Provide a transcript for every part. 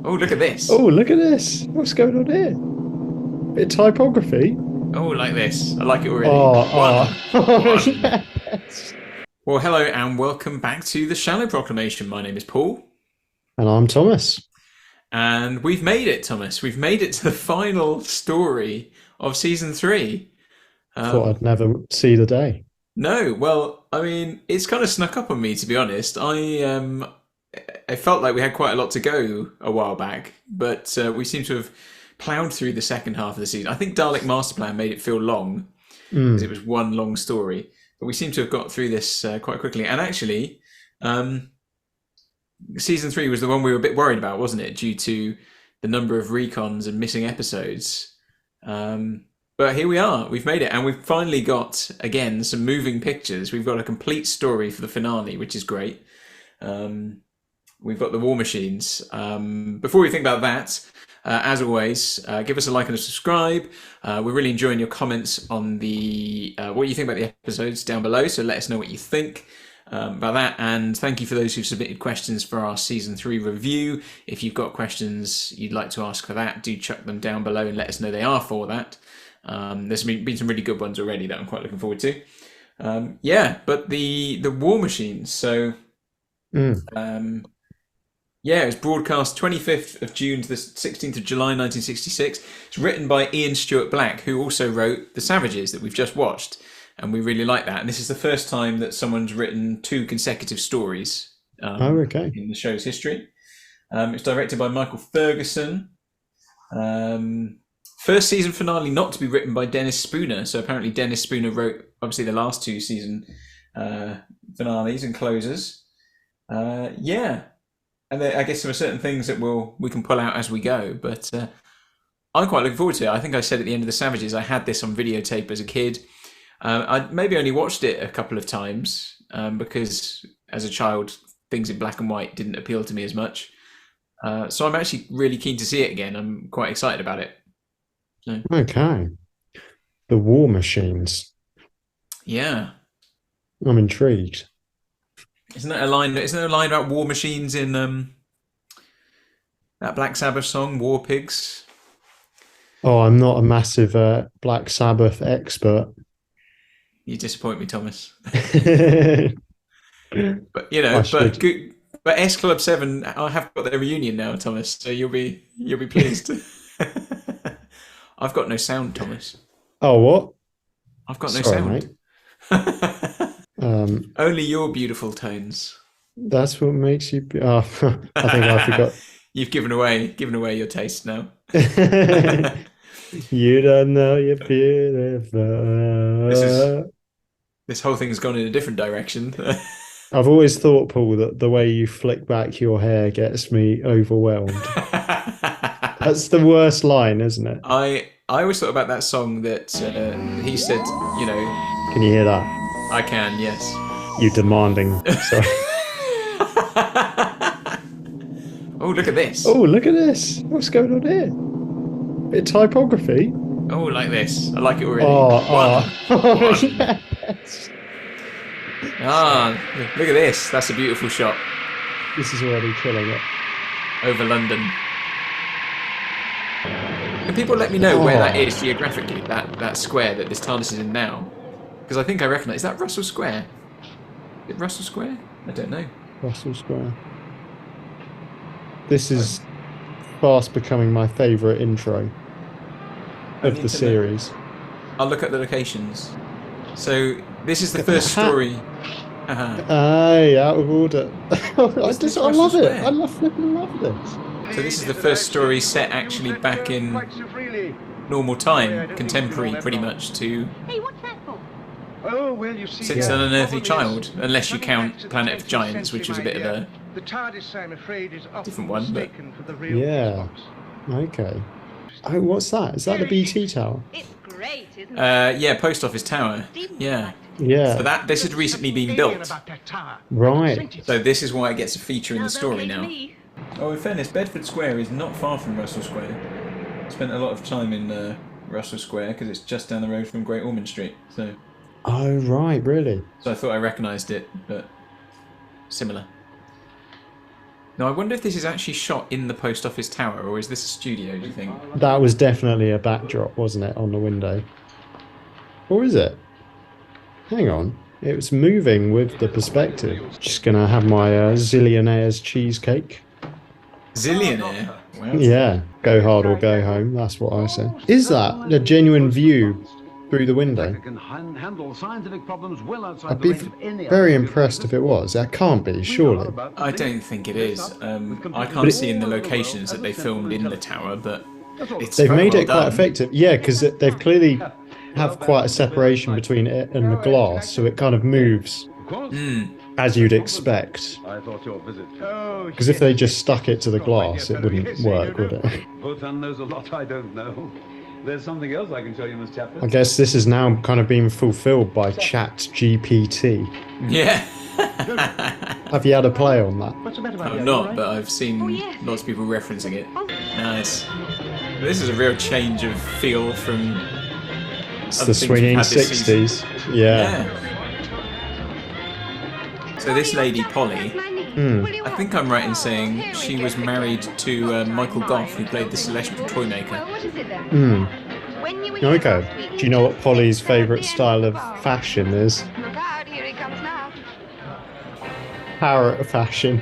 Oh, look at this. Oh, look at this. What's going on here? Bit of typography. Oh, like this. I like it already. Oh, oh, One. yes. Well, hello and welcome back to the Shallow Proclamation. My name is Paul. And I'm Thomas. And we've made it, Thomas. We've made it to the final story of season 3. Thought I'd never see the day. No, well, I mean, it's kind of snuck up on me, to be honest. I felt like we had quite a lot to go a while back, but we seem to have ploughed through the second half of the season. I think Dalek Master Plan made it feel long because it was one long story, but we seem to have got through this quite quickly. And actually, season 3 was the one we were a bit worried about, wasn't it? Due to the number of recons and missing episodes. But here we are. We've made it, and we've finally got, again, some moving pictures. We've got a complete story for the finale, which is great. We've got the war machines. Before we think about that, as always, give us a like and a subscribe. We're really enjoying your comments on the what you think about the episodes down below, so let us know what you think about that. And thank you for those who've submitted questions for our season 3 review. If you've got questions you'd like to ask for that, do chuck them down below and let us know they are for that. There's been some really good ones already that I'm quite looking forward to. Yeah, but the war machines. So yeah, it was broadcast 25th of June to the 16th of July 1966. It's written by Ian Stuart Black, who also wrote The Savages that we've just watched, and we really like that. And this is the first time that someone's written 2 consecutive stories Okay. in the show's history. It's directed by Michael Ferguson. First season finale not to be written by Dennis Spooner. So apparently Dennis Spooner wrote, obviously, the last 2 season finales and closers. Yeah. And I guess there are certain things that we can pull out as we go. But I'm quite looking forward to it. I think I said at the end of The Savages, I had this on videotape as a kid. I maybe only watched it a couple of times because as a child, things in black and white didn't appeal to me as much. So I'm actually really keen to see it again. I'm quite excited about it. So, Okay. The war machines. yeah. I'm intrigued. Isn't there a line about war machines in that Black Sabbath song, War Pigs? Oh, I'm not a massive Black Sabbath expert. You disappoint me, Thomas. I But you know, should. but S Club 7 I have got their reunion now, Thomas. So you'll be pleased. I've got no sound, Thomas. Oh, what? I've got no Sorry, sound. mate. Only your beautiful tones. That's what makes you. Oh, I think I forgot. You've given away your taste now. You don't know you're beautiful. This whole thing's gone in a different direction. I've always thought, Paul, that the way you flick back your hair gets me overwhelmed. That's the worst line, isn't it? I always thought about that song that he said, you know. Can you hear that? I can, yes. You demanding. Sorry. Oh, look at this. Oh, look at this. What's going on here? Bit of typography. Oh, like this. I like it already. Oh, One. yes. Ah, look at this. That's a beautiful shot. This is already killing it. Over London. Can people let me know where that is geographically, that square that this TARDIS is in now? Because I think I recognise. Is that Russell Square? Is it Russell Square? I don't know. Russell Square. This is fast becoming my favourite intro of the series. I'll look at the locations. So this is the first story. Hey, out of order. I love it. Square? I flipping love this. So this is the first story set actually back in normal time, contemporary pretty much to Hey, what's that for? Oh, well, you see, Since an Unearthly Child, unless you count Planet of Giants, which was a bit of a the TARDIS, I'm afraid, is often different one, but mistaken for the real Yeah. Cosmos. Okay. Oh, what's that? Is that the BT tower? It's great, isn't it? yeah, Post Office Tower. Yeah. Yeah. So this had recently been built. About that tower. Right. So this is why it gets a feature in the story okay to now. me. Oh, in fairness, Bedford Square is not far from Russell Square. Spent a lot of time in Russell Square because it's just down the road from Great Ormond Street. So Oh, right. Really? I thought I recognised it, but similar. Now, I wonder if this is actually shot in the post office tower, or is this a studio, do you think? That was definitely a backdrop, wasn't it, on the window? Or is it? Hang on. It was moving with the perspective. Just gonna have my zillionaire's cheesecake. Zillionaire? Wow. Yeah, go hard or go home. That's what I say. Is that a genuine view through the window? I'd be very impressed if it was. That can't be, surely. I don't think it is. I can't see in the locations that they filmed in the tower, but it's They've very made well it quite done. effective. Yeah, because they've clearly have quite a separation between it and the glass, so it kind of moves as you'd expect. Because if they just stuck it to the glass, it wouldn't work, would it? Botan knows a lot I don't know. There's something else I can show you, Miss Chaplet. I guess this is now kind of being fulfilled by GPT. Yeah. Have you had a play on that? I'm not, but I've seen lots of people referencing it. Nice. This is a real change of feel from It's other the things we've swinging had this season. 60s. Yeah. So this lady, Polly, I think I'm right in saying she was married to Michael Goff, who played the Celestial Toymaker. Okay. Do you know what Polly's favourite style of fashion is? Look out, here he comes now. Parrot fashion.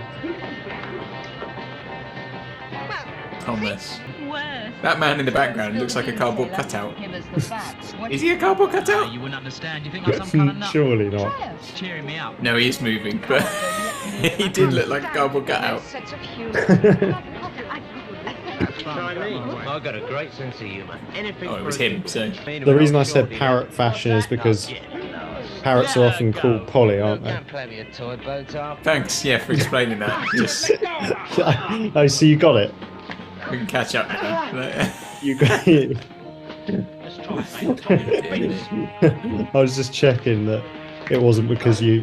Thomas. That man in the background looks like a cardboard cutout. Is he a cardboard cutout? You wouldn't understand. You think I'm some kind of nut? Surely not. Cheering me up. No, he is moving, but he did look like a cardboard cutout. Sense of humor. I've got a great sense of humour. Oh, it was him, so... The reason I said parrot fashion is because parrots are often called Polly, aren't they? Don't play me a toy boat up. Thanks, yeah, for explaining that. Just, Oh, so you got it. we can catch up now. You got it. I was just checking that it wasn't because you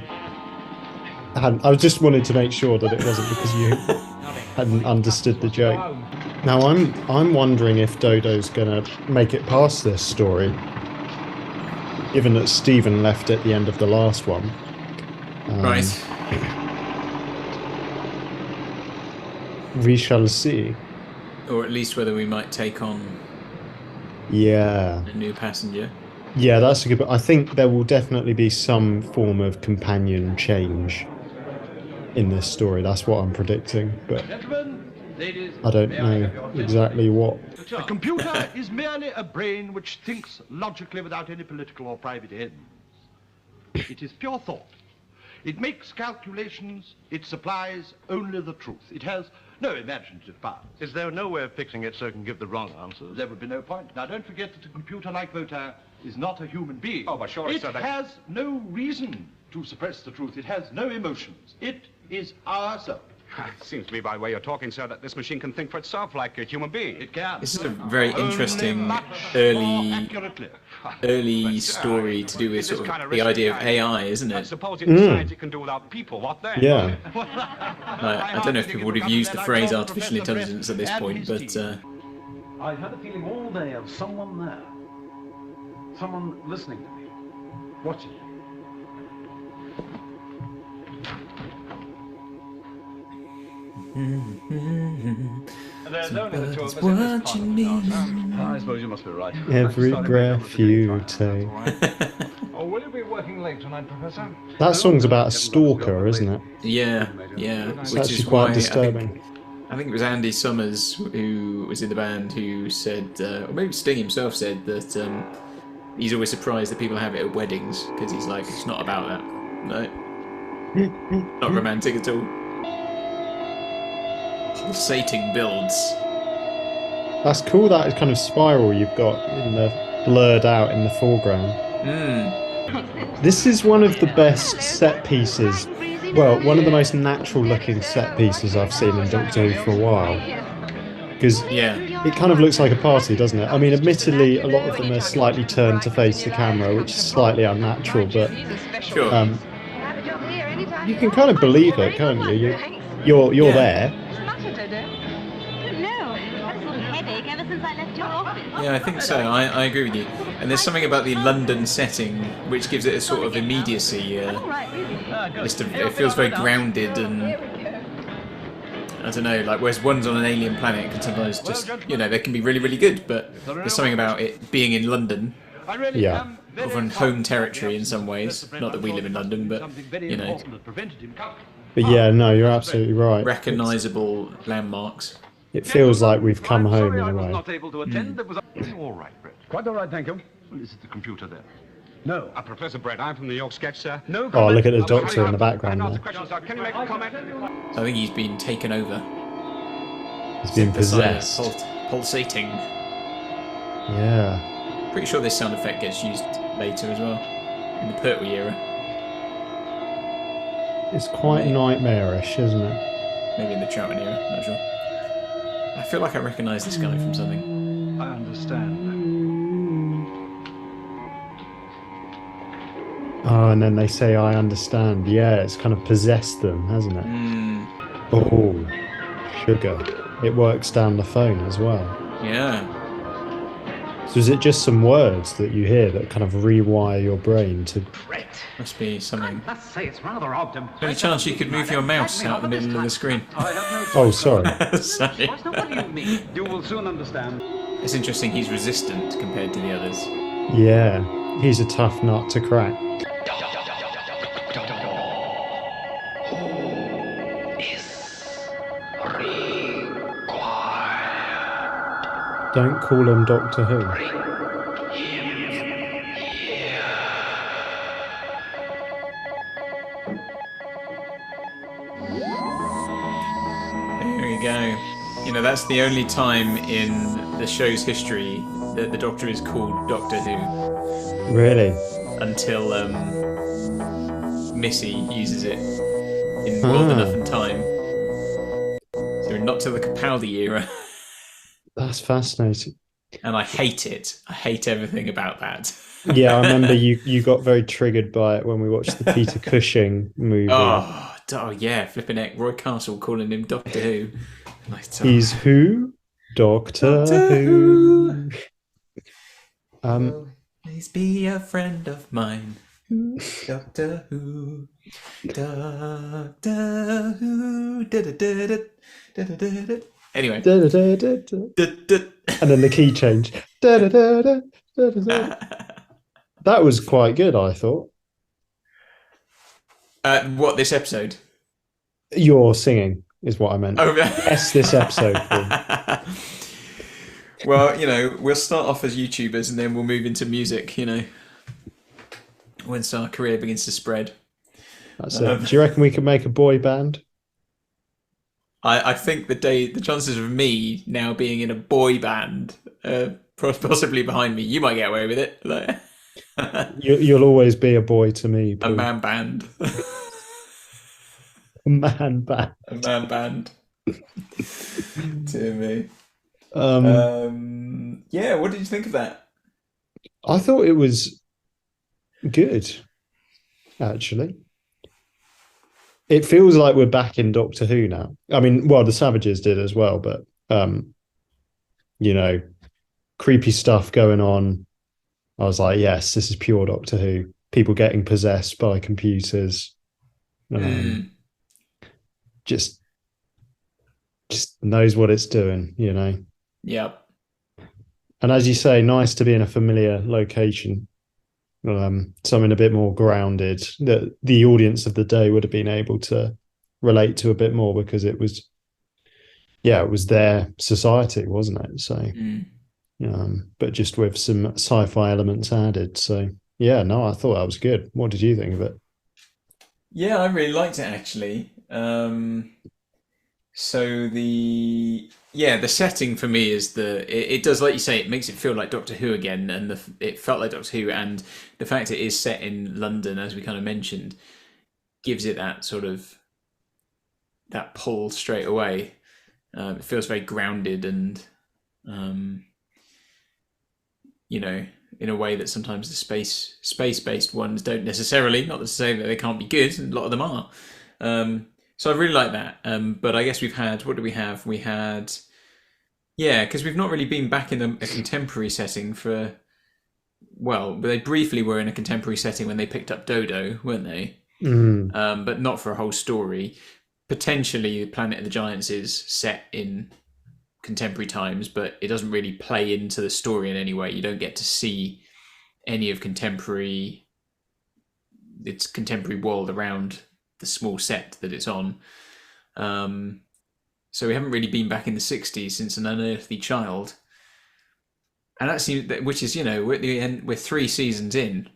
hadn't. I just wanted to make sure that it wasn't because you hadn't understood the joke. Now I'm wondering if Dodo's gonna make it past this story, given that Stephen left at the end of the last one. Right. We shall see. Or at least whether we might take on Yeah. a new passenger. Yeah, that's a good. I think there will definitely be some form of companion change in this story. That's what I'm predicting, but I don't know exactly what. A computer is merely a brain which thinks logically without any political or private ends. It is pure thought. It makes calculations. It supplies only the truth. It has no imaginative power. Is there no way of fixing it so it can give the wrong answers? There would be no point. Now, don't forget that a computer like Votin is not a human being. Oh, but surely, it sir, that- has no reason to suppress the truth. It has no emotions. It is ourself. It seems to me by the way you're talking, sir, that this machine can think for itself like a human being. It can. This is a very Only interesting much more early accurately. story to do with This is sort kind of of the risky. idea of AI, isn't I it? suppose it decides it can do without people. What then? Yeah. Like, I don't know if people would have used the phrase artificial intelligence at this point, but I've had a feeling all day of someone there. Someone listening to me. Watching me. somebody's watching me. I suppose you must be right. Every breath you take. Oh, will you be working late tonight, Professor? That song's about a stalker, isn't it? Yeah, yeah. It's Which actually is quite why disturbing. I think it was Andy Summers who was in the band who said, or maybe Sting himself said that he's always surprised that people have it at weddings because he's like, it's not about that. No, not romantic at all. Pulsating builds. That's cool, that kind of spiral you've got in the blurred out in the foreground. This is one of the best set pieces. Well, one of the most natural looking set pieces I've seen in Doctor Who for a while. Because Yeah, it kind of looks like a party, doesn't it? I mean, admittedly, a lot of them are slightly turned to face the camera, which is slightly unnatural, but sure. you can kind of believe it, can't you? You're Yeah. there. No, I've had a sort of headache ever since I left your office. Yeah, I think so. I agree with you. And there's something about the London setting which gives it a sort of immediacy. It feels very grounded and I don't know, like whereas ones on an alien planet can sometimes just, they can be really, really good, but there's something about it being in London, I really am very often sorry home about territory the in some absence of ways. Mr. Friend. Not that we I'm live in sure it must London, have been but, something very important that prevented him coming. But yeah, no, you're absolutely right. recognisable landmarks. It feels like we've come I'm home sorry in I a was way. not able to attend. It was You all right, Brett? quite all right, thank you. Well, is it the computer there? No. Professor Brett, I'm from the New York Sketch, sir. No Oh, comment. look at the Well, doctor in the I background have there. questions, sir. Can you make a comment? So I think he's been taken over. He's been Synthesizer possessed. pulsating. Yeah. Pretty sure this sound effect gets used later as well, in the Pertwee era. It's quite nightmarish, isn't it? Maybe in the Troughton era, not sure. I feel like I recognise this guy from something. I understand. Oh, and then they say, I understand. Yeah, it's kind of possessed them, hasn't it? Oh, sugar. It works down the phone as well. Yeah. So is it just some words that you hear that kind of rewire your brain to... Must be something. I must say, it's rather odd to... Any chance you could move your mouse out the middle of the screen? I have no Oh, choice. sorry. Sorry. What do you mean? You will soon understand. It's interesting he's resistant compared to the others. Yeah, he's a tough nut to crack. Don't call him Doctor Who. There we go. That's the only time in the show's history that the Doctor is called Doctor Who. Really? Until Missy uses it in World Enough and Time. So we're not to the Capaldi era. That's fascinating. And I hate it. I hate everything about that. Yeah, I remember you got very triggered by it when we watched the Peter Cushing movie. Oh yeah, flipping heck. Roy Castle calling him Doctor Who. Like, He's who? Doctor Who. Please be a friend of mine. Doctor Who. Doctor Who. Anyway. And then the key change. That was quite good, I thought. What, this episode? Your singing is what I meant. Oh, yes, this episode. Well, we'll start off as YouTubers and then we'll move into music, once our career begins to spread. That's it. Do you reckon we could make a boy band? I think the chances of me now being in a boy band possibly behind me. You might get away with it. You'll always be a boy to me, Paul. A man band. A man band. A man band. To me. Yeah, what did you think of that? I thought it was good, actually. It feels like we're back in Doctor Who now. I mean, well, the Savages did as well, but creepy stuff going on. I was like, yes, this is pure Doctor Who. People getting possessed by computers. Just knows what it's doing, Yep. And as you say, nice to be in a familiar location. Something a bit more grounded that the audience of the day would have been able to relate to a bit more because it was their society, wasn't it? So, but just with some sci-fi elements added. So, yeah, no, I thought that was good. What did you think of it? Yeah, I really liked it actually. So the setting for me is it does, like you say, it makes it feel like Doctor Who again, and it felt like Doctor Who, and the fact it is set in London, as we kind of mentioned, gives it that sort of that pull straight away. It feels very grounded and in a way that sometimes the space-based ones don't necessarily. Not to say that they can't be good, and a lot of them are. So I really like that. But I guess what do we have? We had, because we've not really been back in a contemporary setting for, but they briefly were in a contemporary setting when they picked up Dodo, weren't they? But not for a whole story. potentially Planet of the Giants is set in contemporary times, but it doesn't really play into the story in any way. You don't get to see any of its contemporary world around the small set that it's on. So we haven't really been back in the 60s since An Unearthly Child. And that seems, which is, we're at the end, we're 3 seasons in.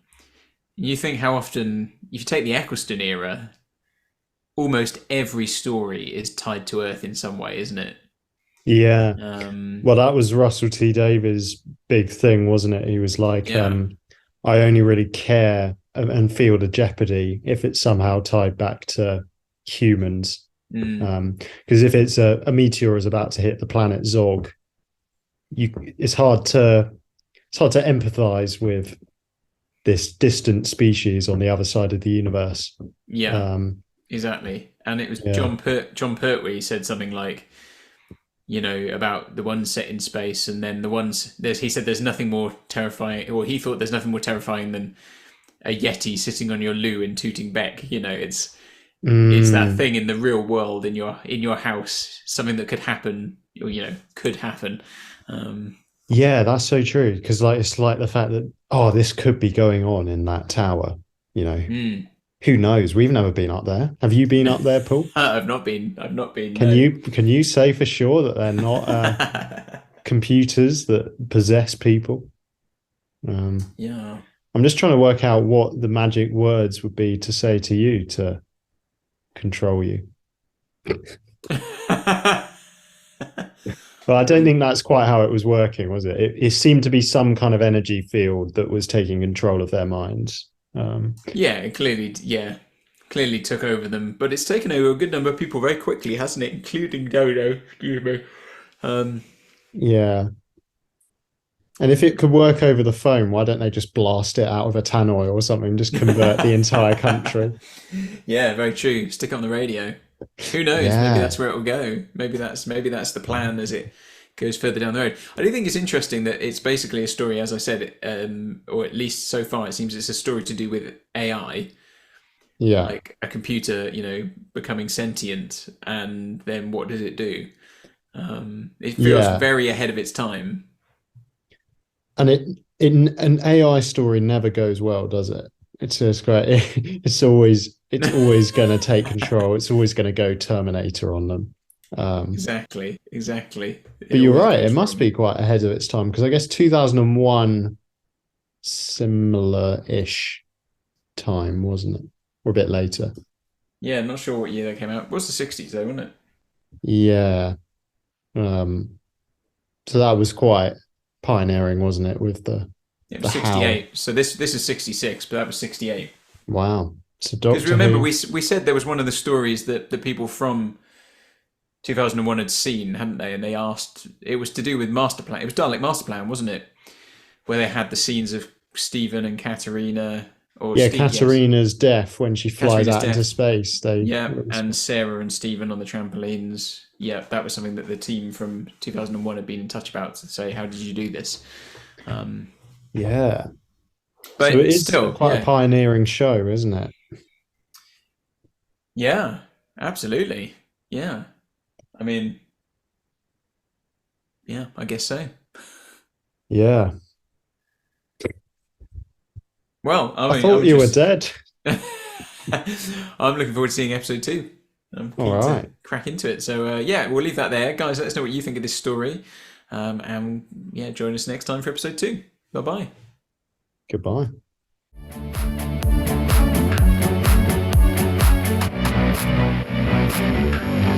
You think how often, if you take the Eccleston era, almost every story is tied to Earth in some way, isn't it? Yeah. Well, that was Russell T Davies' big thing, wasn't it? He was like, I only really care and feel the jeopardy if it's somehow tied back to humans. Because if it's a meteor is about to hit the planet Zog, it's hard to empathize with this distant species on the other side of the universe. Exactly. And it was John Pertwee said something like, about the ones set in space, and then the ones he said there's nothing more terrifying, or he thought there's nothing more terrifying than a Yeti sitting on your loo in Tooting Bec. It's that thing in the real world, in your house, something that could happen, or could happen. Yeah, that's so true, because it's like the fact that this could be going on in that tower. Who knows? We've never been up there. Have you been up there, Paul? I've not been. Can you say for sure that they're not computers that possess people? Yeah. I'm just trying to work out what the magic words would be to say to you to control you. But I don't think that's quite how it was working, was it? It seemed to be some kind of energy field that was taking control of their minds. Clearly took over them, but it's taken over a good number of people very quickly, hasn't it? Including Dodo. Excuse me. Yeah. And if it could work over the phone, why don't they just blast it out of a tannoy or something? Just convert the entire country. Yeah, very true. Stick it on the radio. Who knows? Yeah. Maybe that's where it will go. Maybe that's the plan as it goes further down the road. I do think it's interesting that it's basically a story, as I said, or at least so far it seems it's a story to do with AI. Yeah. Like a computer, becoming sentient, and then what does it do? It feels very ahead of its time. And an AI story never goes well, does it? It's just great. It's always going to take control. It's always going to go Terminator on them. Exactly. But you're right. It must be quite ahead of its time, because I guess 2001, similar-ish time, wasn't it? Or a bit later. Yeah, not sure what year they came out. It was the 60s though, wasn't it? Yeah. So that was quite pioneering, wasn't it? With the it was 68. How. So this is 66, but that was 68. Wow. So because remember we said there was one of the stories that the people from 2001 had seen, hadn't they? And they asked, it was to do with Master Plan. It was Dalek Master Plan, wasn't it? Where they had the scenes of Stephen and Katerina. Katerina's death when she flies out into space. And Sarah and Stephen on the trampolines. Yeah, that was something that the team from 2001 had been in touch about, to say, how did you do this? Yeah. But so it is still quite a pioneering show, isn't it? Yeah, absolutely. Yeah. I mean, yeah, I guess so. Yeah. Well, I thought you were dead. I'm looking forward to seeing episode 2. I'm keen to crack into it. So, we'll leave that there. Guys, let us know what you think of this story. And, join us next time for episode 2. Bye-bye. Goodbye. Thank you.